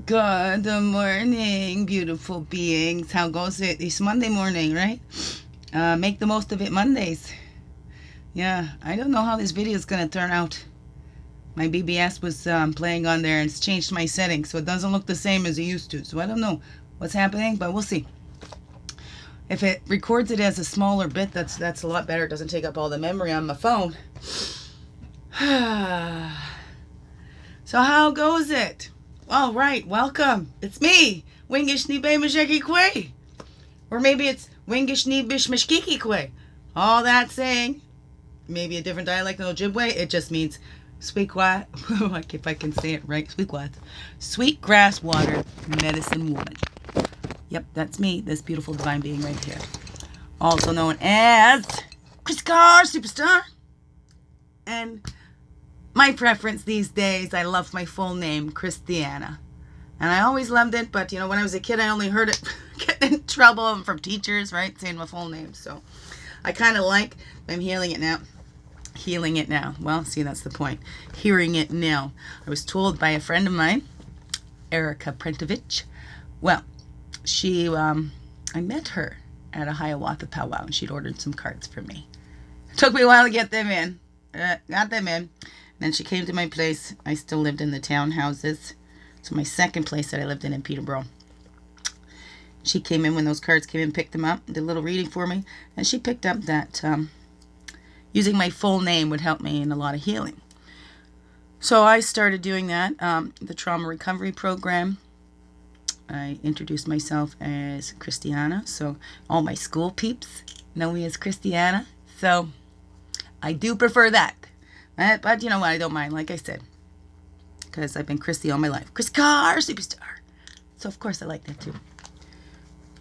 Good morning, beautiful beings. How goes it? It's Monday morning, right? Make the most of it Mondays. Yeah, I don't know how this video is going to turn out. My BBS was playing on there and it's changed my settings, so it doesn't look the same as it used to. So I don't know what's happening, but we'll see. If it records it as a smaller bit, that's a lot better. It doesn't take up all the memory on my phone. So how goes it? All right, welcome. It's me, Wingish Nibe Masheki Kwe. Or maybe it's Wingish Nibish Mashkiki Kwe. All that saying, maybe a different dialect than Ojibwe, it just means sweet grass, if I can say it right, sweet grass water medicine woman. Yep, that's me, this beautiful divine being right here. Also known as Christianna Superstar. And my preference these days, I love my full name, Christianna. And I always loved it, but, when I was a kid, I only heard it get in trouble from teachers, right, saying my full name. So I kind of I'm healing it now. Well, see, that's the point. Hearing it now. I was told by a friend of mine, Erica Prentovich. Well, I met her at a Hiawatha powwow, and she'd ordered some cards for me. It took me a while to get them in. Got them in. Then she came to my place. I still lived in the townhouses. So my second place that I lived in Peterborough. She came in when those cards came in, picked them up, did a little reading for me, and she picked up that using my full name would help me in a lot of healing. So I started doing that, the trauma recovery program. I introduced myself as Christianna, so all my school peeps know me as Christianna. So I do prefer that. But you know what? I don't mind, like I said, because I've been Christy all my life. Christianna Superstar. So, of course, I like that, too.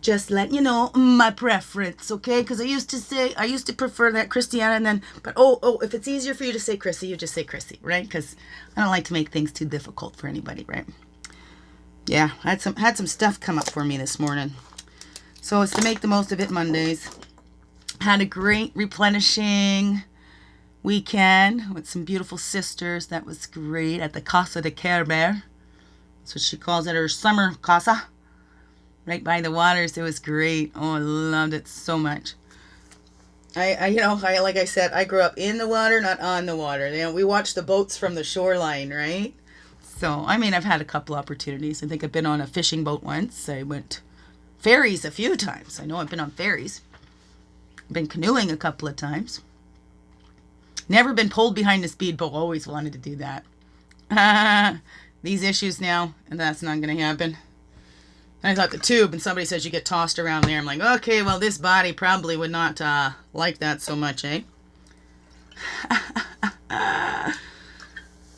Just letting you know my preference, okay? Because I used to prefer that Christianna, and then, but if it's easier for you to say Chrissy, you just say Chrissy, right? Because I don't like to make things too difficult for anybody, right? Yeah, I had some stuff come up for me this morning. So it's to make the most of it Mondays. Had a great replenishing weekend with some beautiful sisters. That was great at the Casa de Care Bear. That's what she calls it, her summer casa. Right by the waters. It was great. Oh, I loved it so much. I like I said, I grew up in the water, not on the water. We watched the boats from the shoreline, right? So, I've had a couple opportunities. I think I've been on a fishing boat once. I went ferries a few times. I know I've been on ferries. I've been canoeing a couple of times. Never been pulled behind a speedboat. Always wanted to do that. These issues now, and that's not going to happen. And I thought the tube, and somebody says you get tossed around there. I'm like, okay, well, this body probably would not like that so much, eh?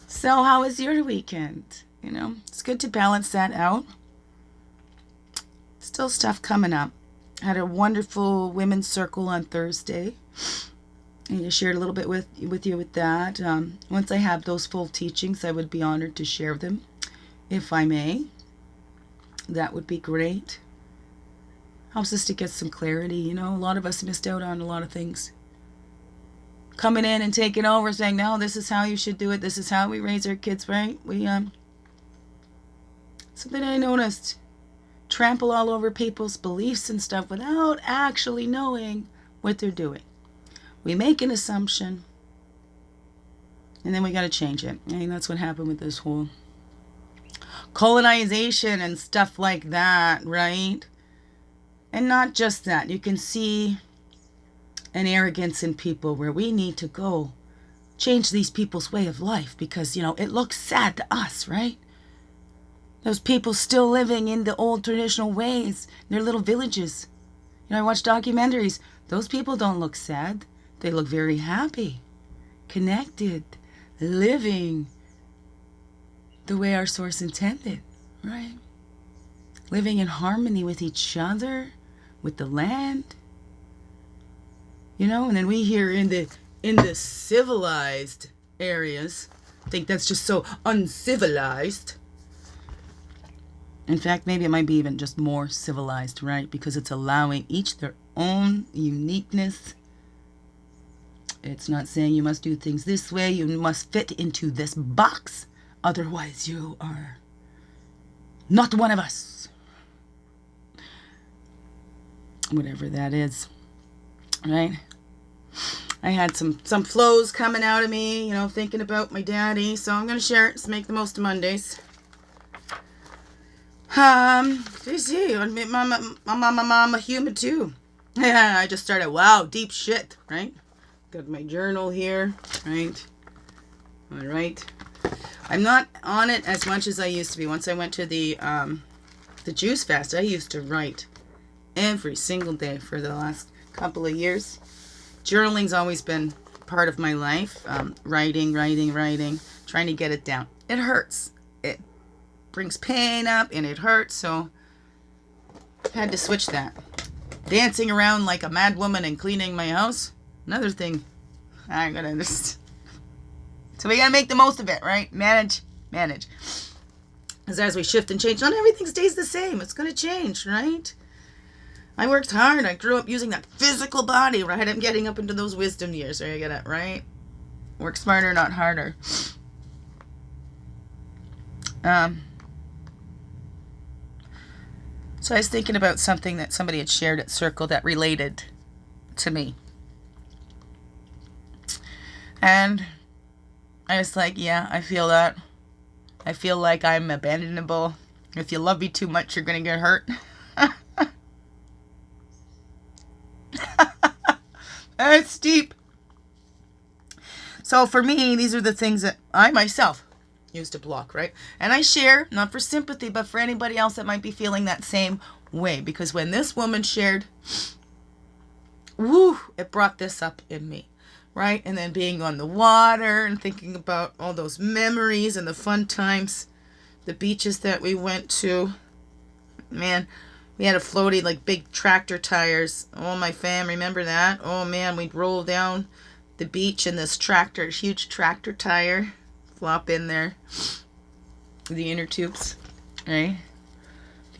So how was your weekend? It's good to balance that out. Still stuff coming up. Had a wonderful women's circle on Thursday. And I shared a little bit with you with that. Once I have those full teachings, I would be honored to share them, if I may. That would be great. Helps us to get some clarity. A lot of us missed out on a lot of things. Coming in and taking over, saying, no, this is how you should do it. This is how we raise our kids, right? Something I noticed. Trample all over people's beliefs and stuff without actually knowing what they're doing. We make an assumption, and then we got to change it. That's what happened with this whole colonization and stuff like that, right? And not just that. You can see an arrogance in people where we need to go change these people's way of life because, it looks sad to us, right? Those people still living in the old traditional ways, their little villages. I watch documentaries. Those people don't look sad. They look very happy, connected, living the way our source intended, right? Living in harmony with each other, with the land. And then we here in the civilized areas think that's just so uncivilized. In fact, maybe it might be even just more civilized, right? Because it's allowing each their own uniqueness. It's not saying you must do things this way, you must fit into this box, otherwise you are Not one of us. Whatever that is. Right? I had some flows coming out of me, thinking about my daddy. So I'm going to share it. Let's make the most of Mondays. You see, I'm a human too. Yeah, I just started, wow, deep shit, right? Got my journal here, right? All right. I'm not on it as much as I used to be. Once I went to the juice fast, I used to write every single day for the last couple of years. Journaling's always been part of my life. Writing, trying to get it down. It hurts. It brings pain up and it hurts, so I had to switch that. Dancing around like a mad woman and cleaning my house, another thing. I'm gonna just... So we gotta make the most of it, right? Manage. Because as we shift and change, not everything stays the same. It's gonna change, right? I worked hard. I grew up using that physical body, right? I'm getting up into those wisdom years. There you get it, right? Work smarter, not harder. So I was thinking about something that somebody had shared at Circle that related to me. And I was like, yeah, I feel that. I feel like I'm abandonable. If you love me too much, you're going to get hurt. It's deep. So for me, these are the things that I myself used to block, right? And I share, not for sympathy, but for anybody else that might be feeling that same way. Because when this woman shared, it brought this up in me, right? And then being on the water and thinking about all those memories and the fun times, the beaches that we went to. Man, we had a floaty, like big tractor tires. Oh, my fam, remember that? Oh, man, we'd roll down the beach in this tractor, huge tractor tire. Flop in there. The inner tubes, right?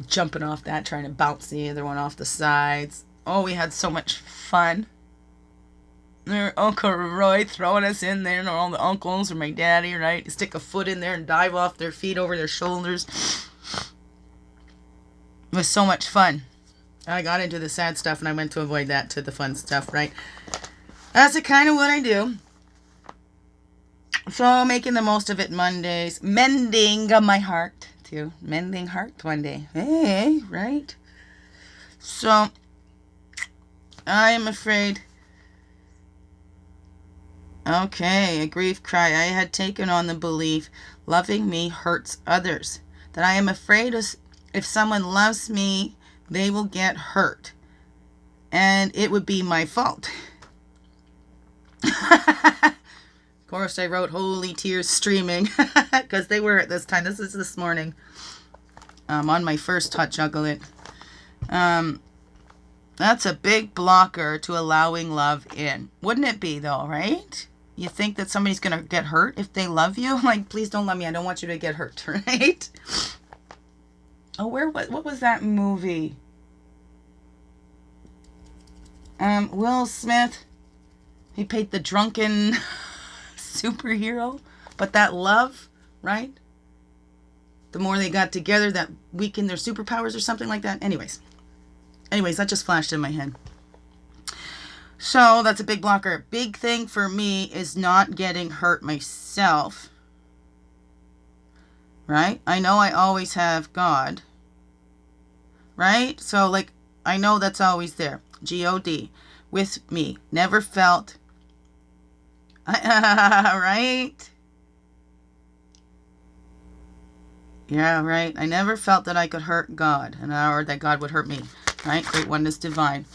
Jumping off that, trying to bounce the other one off the sides. Oh, we had so much fun. Uncle Roy throwing us in there, and all the uncles or my daddy, right? Stick a foot in there and dive off their feet over their shoulders. It was so much fun. I got into the sad stuff and I went to avoid that to the fun stuff, right? That's kind of what I do. So making the most of it Mondays. Mending my heart too. Mending heart one day. Hey, right? So I am afraid. Okay, a grief cry. I had taken on the belief loving me hurts others. That I am afraid if someone loves me, they will get hurt. And it would be my fault. Of course, I wrote holy tears streaming. Because they were at this time. This is this morning. On my first hot chocolate. That's a big blocker to allowing love in. Wouldn't it be, though, right? You think that somebody's going to get hurt if they love you? Like, please don't love me. I don't want you to get hurt, right? Oh, what was that movie? Will Smith. He played the drunken superhero. But that love, right? The more they got together, that weakened their superpowers or something like that. Anyways, that just flashed in my head. So that's a big blocker. Big thing for me is not getting hurt myself. Right? I know I always have God. Right? So, like, I know that's always there. God. With me. Never felt. Right? Yeah, right. I never felt that I could hurt God. Or that God would hurt me. Right? Great oneness divine.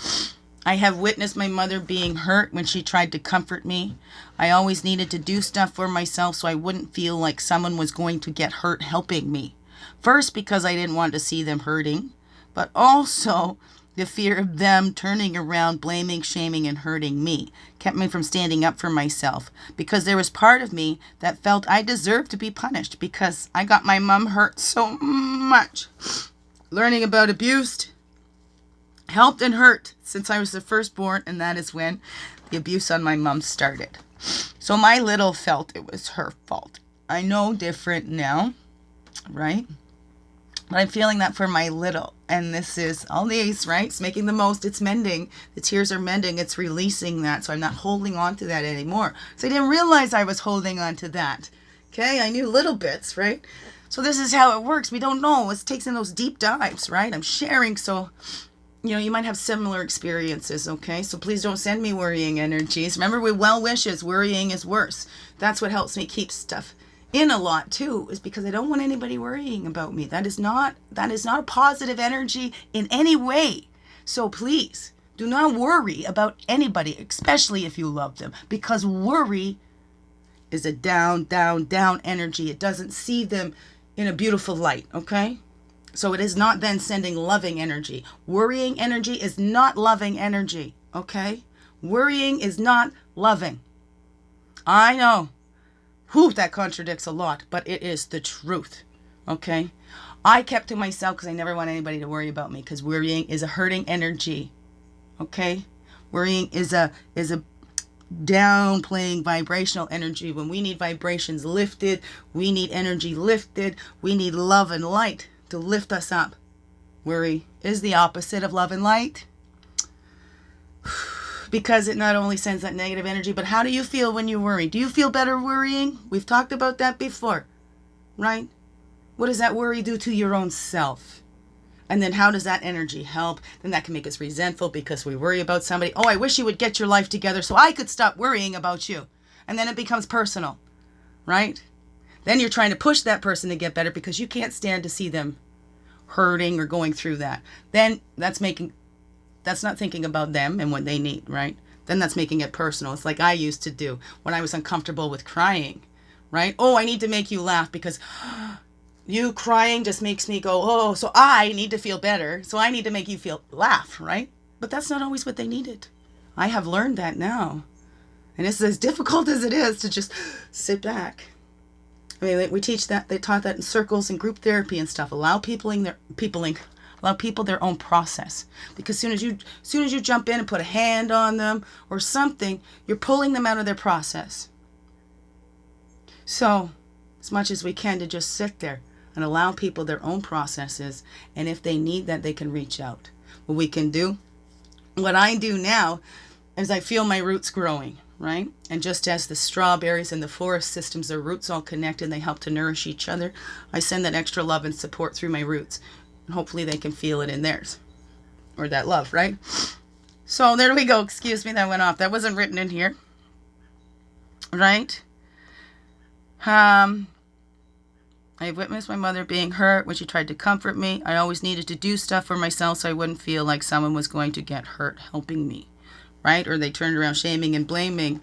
I have witnessed my mother being hurt when she tried to comfort me. I always needed to do stuff for myself so I wouldn't feel like someone was going to get hurt helping me. First, because I didn't want to see them hurting, but also the fear of them turning around, blaming, shaming, and hurting me kept me from standing up for myself because there was part of me that felt I deserved to be punished because I got my mom hurt so much. Learning about abuse helped and hurt since I was the firstborn, and that is when the abuse on my mom started. So my little felt it was her fault. I know different now, right? But I'm feeling that for my little. And this is all these, right? It's making the most. It's mending. The tears are mending. It's releasing that. So I'm not holding on to that anymore. So I didn't realize I was holding on to that. Okay? I knew little bits, right? So this is how it works. We don't know. It takes in those deep dives, right? I'm sharing. So, you might have similar experiences, okay? So please don't send me worrying energies. Remember, with well wishes, worrying is worse. That's what helps me keep stuff in a lot too, is because I don't want anybody worrying about me. That is not a positive energy in any way. So please do not worry about anybody, especially if you love them, because worry is a down, down, down energy. It doesn't see them in a beautiful light, okay? So it is not then sending loving energy. Worrying energy is not loving energy, okay? Worrying is not loving. I know. Whew, that contradicts a lot, but it is the truth, okay? I kept to myself because I never want anybody to worry about me, because worrying is a hurting energy, okay? Worrying is a downplaying vibrational energy. When we need vibrations lifted, we need energy lifted, we need love and light to lift us up. Worry is the opposite of love and light. Because it not only sends that negative energy, but how do you feel when you worry? Do you feel better worrying? We've talked about that before, right? What does that worry do to your own self? And then how does that energy help? Then that can make us resentful because we worry about somebody. Oh, I wish you would get your life together so I could stop worrying about you. And then it becomes personal, right? Then you're trying to push that person to get better because you can't stand to see them hurting or going through that. Then that's not thinking about them and what they need, right? Then that's making it personal. It's like I used to do when I was uncomfortable with crying, right? Oh, I need to make you laugh because you crying just makes me go, oh, so I need to feel better. So I need to make you laugh, right? But that's not always what they needed. I have learned that now. And it's as difficult as it is to just sit back. I mean, we teach that, they taught that in circles and group therapy and stuff. Allow people their own process. Because soon as you jump in and put a hand on them or something, you're pulling them out of their process. So, as much as we can, to just sit there and allow people their own processes, and if they need that, they can reach out. What I do now is I feel my roots growing, right? And just as the strawberries and the forest systems, their roots all connect and they help to nourish each other, I send that extra love and support through my roots. And hopefully they can feel it in theirs. Or that love, right? So there we go. Excuse me, that went off. That wasn't written in here. Right? I've witnessed my mother being hurt when she tried to comfort me. I always needed to do stuff for myself so I wouldn't feel like someone was going to get hurt helping me. Right? Or they turned around shaming and blaming.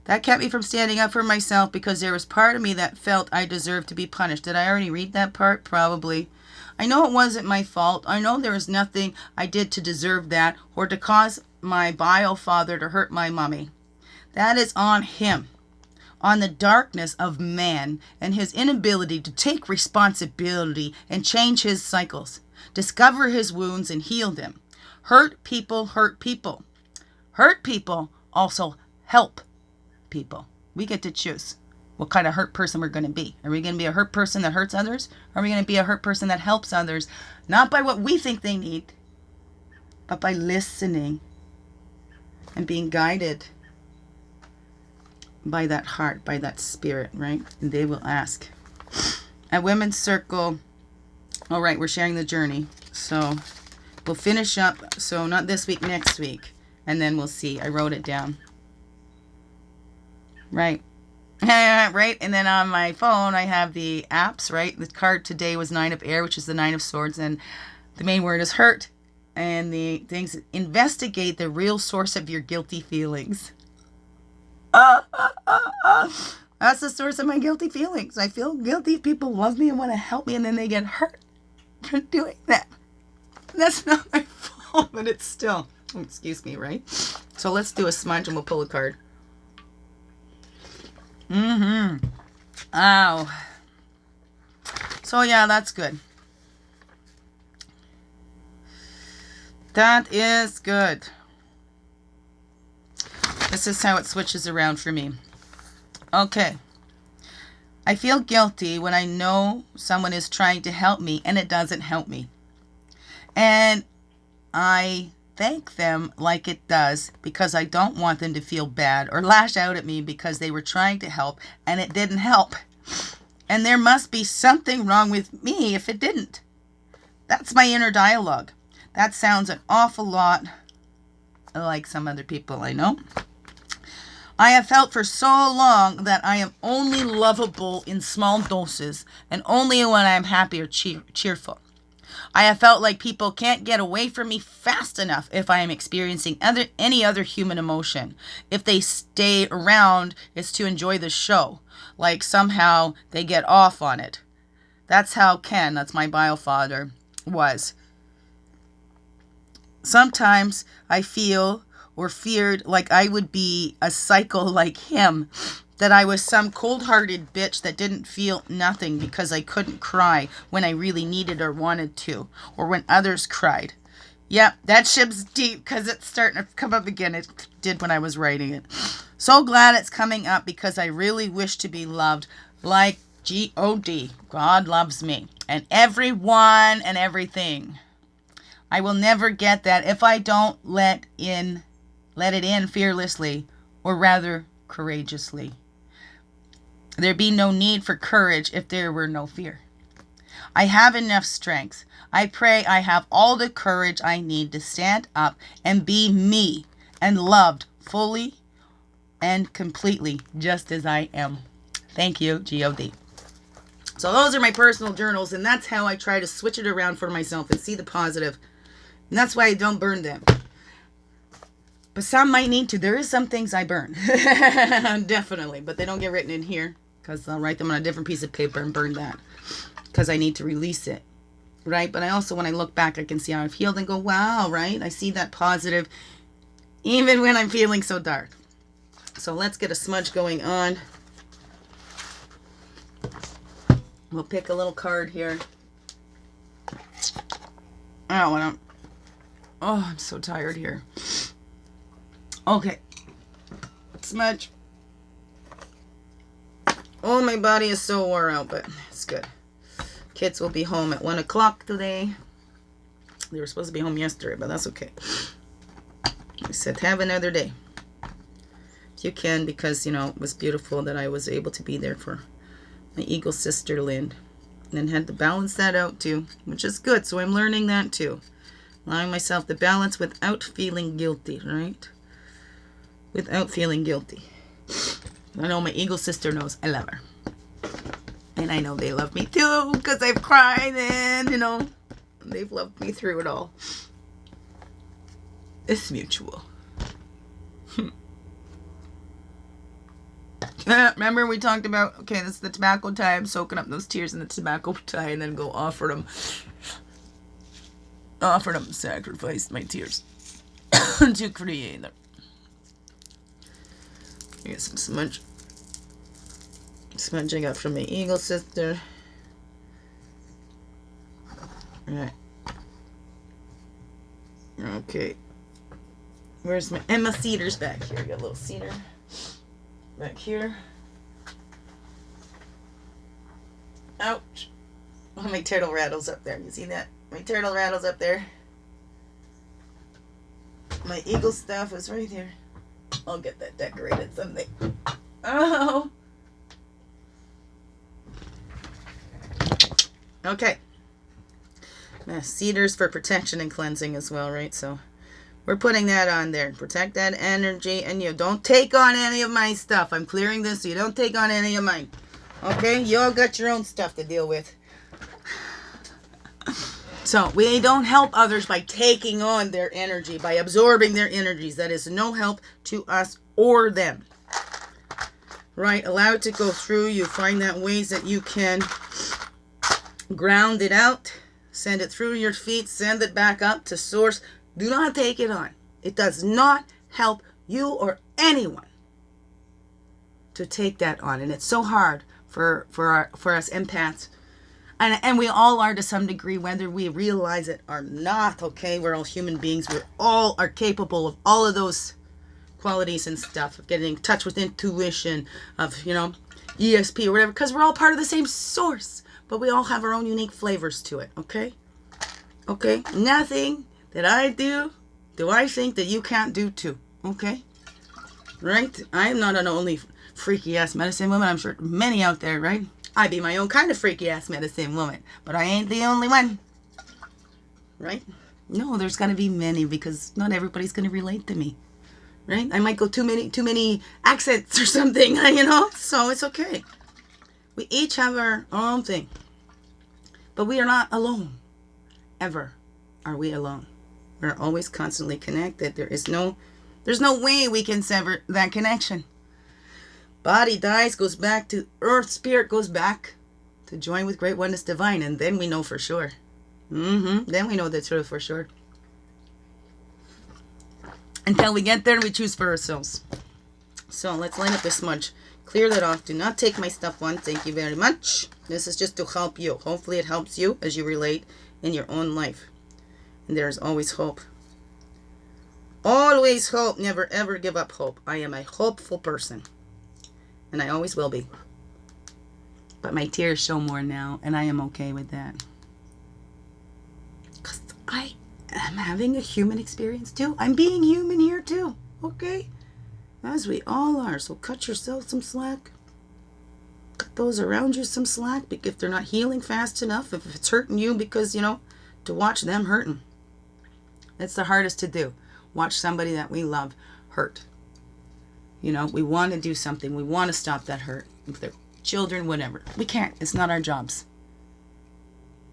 That kept me from standing up for myself because there was part of me that felt I deserved to be punished. Did I already read that part? Probably. I know it wasn't my fault. I know there was nothing I did to deserve that or to cause my bio father to hurt my mommy. That is on him. On the darkness of man and his inability to take responsibility and change his cycles. Discover his wounds and heal them. Hurt people hurt people. Hurt people also help people. We get to choose what kind of hurt person we're going to be. Are we going to be a hurt person that hurts others? Or are we going to be a hurt person that helps others? Not by what we think they need, but by listening and being guided by that heart, by that spirit, right? And they will ask. At Women's Circle, all right, we're sharing the journey. So we'll finish up. So not this week, next week. And then we'll see. I wrote it down. Right. Right. And then on my phone, I have the apps, right? The card today was 9 of Air, which is the 9 of Swords. And the main word is hurt. And the things, investigate the real source of your guilty feelings. That's the source of my guilty feelings. I feel guilty if people love me and want to help me, and then they get hurt for doing that. That's not my fault, but it's still, excuse me, right? So let's do a smudge and we'll pull a card. Ow. So yeah, that's good. That is good. This is how it switches around for me. Okay. I feel guilty when I know someone is trying to help me and it doesn't help me. And I thank them like it does because I don't want them to feel bad or lash out at me because they were trying to help and it didn't help. And there must be something wrong with me if it didn't. That's my inner dialogue. That sounds an awful lot like some other people I know. I have felt for so long that I am only lovable in small doses and only when I am happy or cheerful. I have felt like people can't get away from me fast enough if I am experiencing any other human emotion. If they stay around, it's to enjoy the show. Like somehow they get off on it. That's how Ken, that's my biofather, was. Sometimes I feel or feared like I would be a psycho like him. That I was some cold-hearted bitch that didn't feel nothing because I couldn't cry when I really needed or wanted to, or when others cried. Yep, that ship's deep because it's starting to come up again. It did when I was writing it. So glad it's coming up because I really wish to be loved like G-O-D. God loves me and everyone and everything. I will never get that if I don't let it in fearlessly, or rather courageously. There'd be no need for courage if there were no fear. I have enough strength. I pray I have all the courage I need to stand up and be me and loved fully and completely just as I am. Thank you, G-O-D. So those are my personal journals, and that's how I try to switch it around for myself and see the positive. And that's why I don't burn them. But some might need to. There is some things I burn. Definitely. But they don't get written in here. Because I'll write them on a different piece of paper and burn that. Because I need to release it. Right? But I also, when I look back, I can see how I've healed and go, wow, right? I see that positive. Even when I'm feeling so dark. So let's get a smudge going on. We'll pick a little card here. Oh, I'm so tired here. Okay. Smudge. Oh, my body is so wore out, but it's good. Kids will be home at 1 o'clock today. They were supposed to be home yesterday, but that's okay. I said, have another day. If you can, because, it was beautiful that I was able to be there for my eagle sister, Lynn. And then had to balance that out, too, which is good. So I'm learning that, too. Allowing myself to balance without feeling guilty, right? Without feeling guilty. I know my eagle sister knows I love her. And I know they love me too, because I've cried and, they've loved me through it all. It's mutual. Remember we talked about, okay, this is the tobacco tie. I'm soaking up those tears in the tobacco tie and then go offer them, sacrifice my tears to create them. Get some smudge. Smudge I got from my eagle sister. Alright. Okay. Where's my... And my cedar's back here. I got a little cedar back here. Ouch. Oh, my turtle rattles up there. You see that? My turtle rattles up there. My eagle stuff is right here. I'll get that decorated someday. Oh. Okay. Cedars for protection and cleansing as well, right? So we're putting that on there. Protect that energy. And you don't take on any of my stuff. I'm clearing this so you don't take on any of mine. Okay? You all got your own stuff to deal with. So we don't help others by taking on their energy, by absorbing their energies. That is no help to us or them. Right? Allow it to go through you. Find that ways that you can ground it out. Send it through your feet. Send it back up to source. Do not take it on. It does not help you or anyone to take that on. And it's so hard for us empaths. And we all are to some degree, whether we realize it or not, okay? We're all human beings. We all are capable of all of those qualities and stuff, of getting in touch with intuition, of, you ESP or whatever, because we're all part of the same source, but we all have our own unique flavors to it, okay? Okay? Nothing that I do I think that you can't do too, okay? Right? I am not an only freaky-ass medicine woman. I'm sure many out there, right? I be my own kind of freaky-ass medicine woman, but I ain't the only one, right? No, there's got to be many, because not everybody's going to relate to me, right? I might go too many accents or something, you know? So it's okay. We each have our own thing, but we are not alone. Ever are we alone. We're always constantly connected. There's no way we can sever that connection. Body dies, goes back to earth, spirit goes back to join with great oneness divine, and then we know for sure. Then we know the truth for sure. Until we get there, we choose for ourselves. So let's line up the smudge. Clear that off. Do not take my stuff on. Thank you very much. This is just to help you. Hopefully it helps you as you relate in your own life. And there is always hope. Always hope. Never ever give up hope. I am a hopeful person. And I always will be. But my tears show more now. And I am okay with that. Because I am having a human experience too. I'm being human here too. Okay? As we all are. So cut yourself some slack. Cut those around you some slack. If they're not healing fast enough. If it's hurting you because, you know, to watch them hurting. That's the hardest to do. Watch somebody that we love hurt. You know, we want to do something. We want to stop that hurt. If they're children, whatever. We can't. It's not our jobs.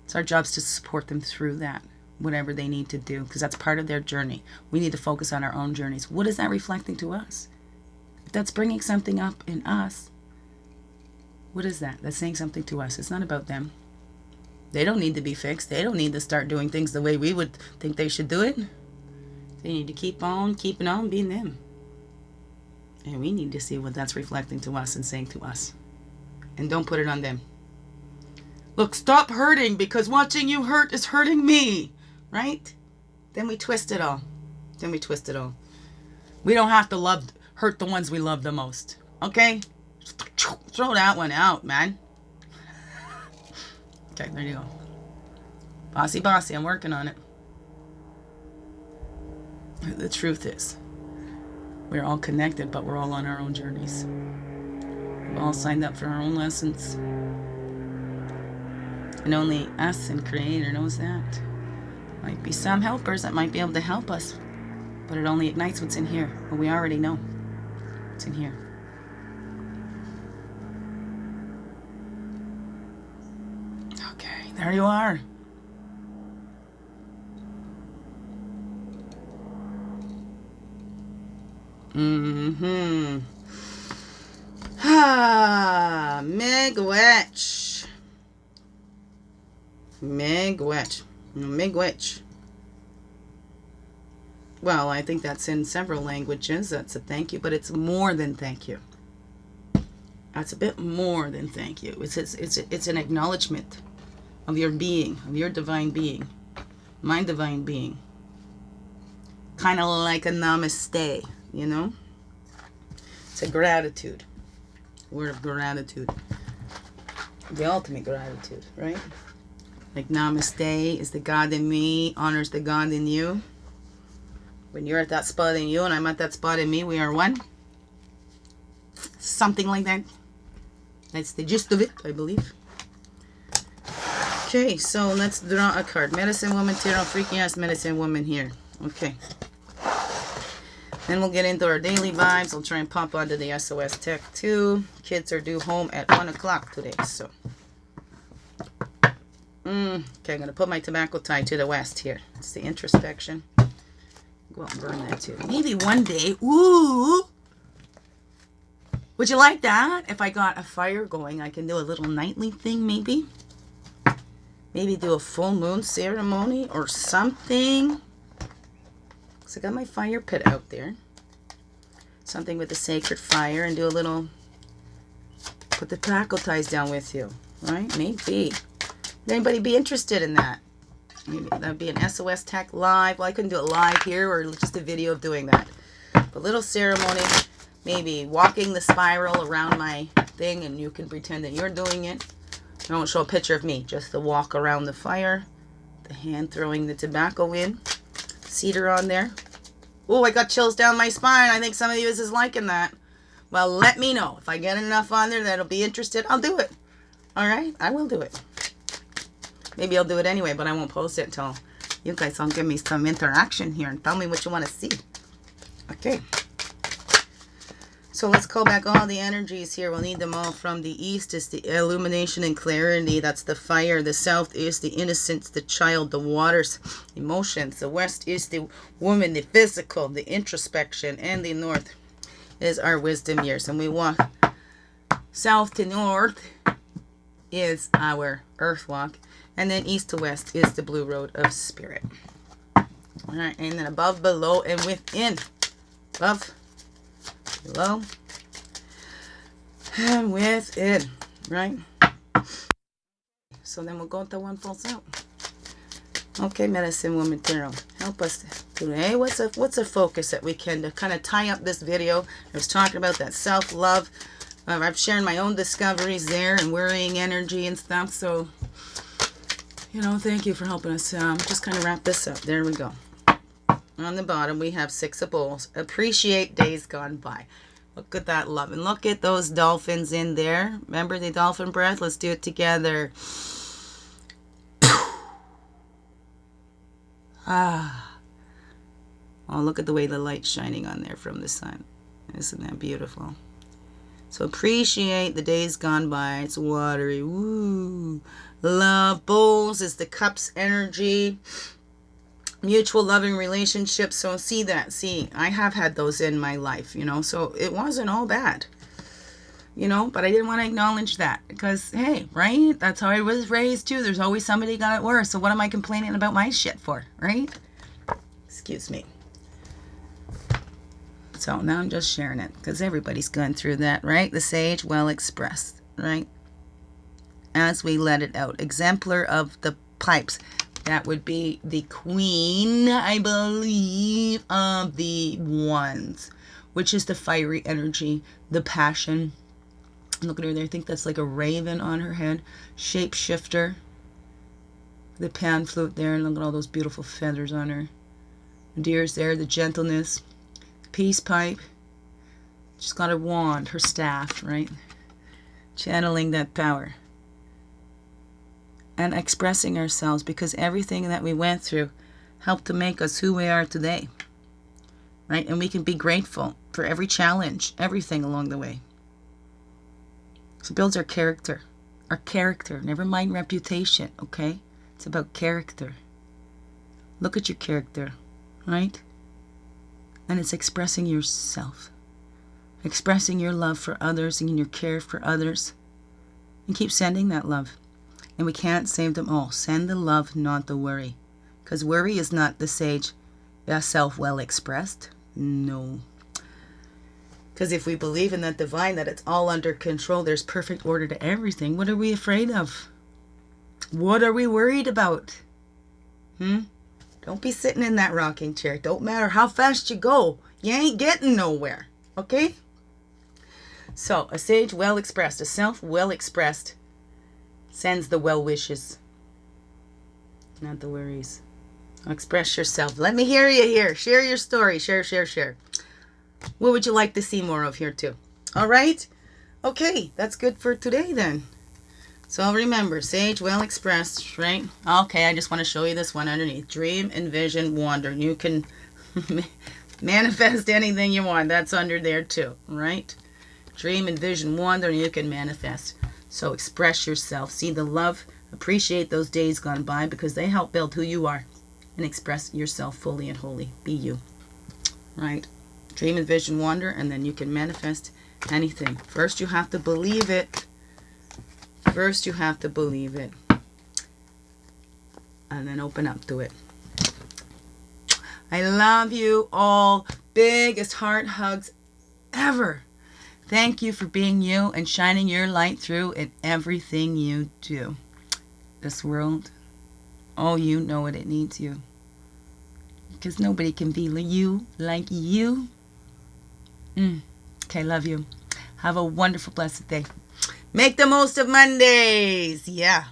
It's our jobs to support them through that. Whatever they need to do. Because that's part of their journey. We need to focus on our own journeys. What is that reflecting to us? If that's bringing something up in us, what is that? That's saying something to us. It's not about them. They don't need to be fixed. They don't need to start doing things the way we would think they should do it. They need to keep on keeping on being them. And we need to see what that's reflecting to us and saying to us. And don't put it on them. Look, stop hurting because watching you hurt is hurting me. Right? Then we twist it all. We don't have to hurt the ones we love the most. Okay? Throw that one out, man. Okay, there you go. Bossy, I'm working on it. The truth is, we're all connected, but we're all on our own journeys. We've all signed up for our own lessons. And only us and Creator knows that. Might be some helpers that might be able to help us, but it only ignites what's in here. Well, we already know what's in here. Okay, there you are. Miigwech. Well, I think that's in several languages. That's a thank you, but it's more than thank you. That's a bit more than thank you. It's an acknowledgement of your being, of your divine being, my divine being. Kind of like a namaste, you know? It's a gratitude. Word of gratitude. The ultimate gratitude, right? Like namaste is the God in me, honors the God in you. When you're at that spot in you and I'm at that spot in me, we are one. Something like that. That's the gist of it, I believe. Okay, so let's draw a card. Medicine woman, tarot, freaking ass medicine woman here. Okay. Then we'll get into our daily vibes. I'll try and pop onto the SOS tech too. Kids are due home at 1 o'clock today, so. Okay, I'm going to put my tobacco tie to the west here. It's the introspection. Go out and burn that too. Maybe one day, ooh. Would you like that? If I got a fire going, I can do a little nightly thing maybe. Maybe do a full moon ceremony or something. So I got my fire pit out there. Something with the sacred fire and do a little, put the tobacco ties down with you, right? Maybe. Would anybody be interested in that? Maybe that would be an SOS Tech live. Well, I couldn't do it live here or just a video of doing that. A little ceremony. maybe walking the spiral around my thing, and you can pretend that you're doing it. I won't show a picture of me, just the walk around the fire, the hand throwing the tobacco in, cedar on there. Oh, I got chills down my spine. I think some of you is liking that. Well, let me know. If I get enough on there that'll be interested, I'll do it. All right? I will do it. Maybe I'll do it anyway, but I won't post it until you guys all give me some interaction here and tell me what you want to see. Okay. So let's call back all the energies here. We'll need them all. From the east is the illumination and clarity. That's the fire. The south is the innocence, the child, the waters, emotions. The west is the woman, the physical, the introspection. And the north is our wisdom years. And we walk south to north is our earth walk. And then east to west is the blue road of spirit. All right. And then above, below, and within. Above, below, and within, right? So then we'll go to one falls out. Okay, medicine woman tarot, help us today. What's a focus that we can to kind of tie up this video? I was talking about that self-love. I'm sharing my own discoveries there and worrying energy and stuff. So, you know, thank you for helping us. Just kind of wrap this up. There we go. On the bottom, we have 6 of bowls. Appreciate days gone by. Look at that love. And look at those dolphins in there. Remember the dolphin breath? Let's do it together. Ah. Oh, look at the way the light's shining on there from the sun. Isn't that beautiful? So appreciate the days gone by. It's watery. Woo. Love. Bowls is the cups energy. Mutual loving relationships. So see, I have had those in my life, you know, so it wasn't all bad, you know, but I didn't want to acknowledge that because, hey, right, that's how I was raised too. There's always somebody got it worse, so what am I complaining about my shit for, right? Excuse me. So now I'm just sharing it because everybody's gone through that, right? The sage well expressed, right? As we let it out. Exemplar of the pipes. That would be the queen, I believe, of the wands, which is the fiery energy, the passion. Look at her there. I think that's like a raven on her head. Shapeshifter. The pan flute there. And look at all those beautiful feathers on her. The deer's there. The gentleness. Peace pipe. She's got her wand, her staff, right? Channeling that power. And expressing ourselves, because everything that we went through helped to make us who we are today, right? And we can be grateful for every challenge, everything along the way. So it builds our character, never mind reputation, okay? It's about character. Look at your character, right? And it's expressing yourself, expressing your love for others and your care for others, and keep sending that love. And we can't save them all. Send the love, not the worry. Because worry is not the sage self well expressed. No. Because if we believe in that divine, that it's all under control, there's perfect order to everything, what are we afraid of? What are we worried about? Don't be sitting in that rocking chair. Don't matter how fast you go. You ain't getting nowhere. Okay? So, a sage well expressed, a self well expressed, sends the well wishes, not the worries. Express yourself. Let me hear you here. Share your story. Share. What would you like to see more of here too? All right? Okay, that's good for today then. So remember, sage well expressed, right? Okay, I just want to show you this one underneath. Dream, envision, wander. You can manifest anything you want. That's under there too, right? Dream, envision, wander, and you can manifest. So express yourself. See the love. Appreciate those days gone by because they help build who you are. And express yourself fully and wholly. Be you. Right? Dream, envision, wander, and then you can manifest anything. First you have to believe it. First you have to believe it. And then open up to it. I love you all. Biggest heart hugs ever. Thank you for being you and shining your light through in everything you do. This world, oh, you know it needs you. Because nobody can be you like you. Okay, love you. Have a wonderful, blessed day. Make the most of Mondays. Yeah.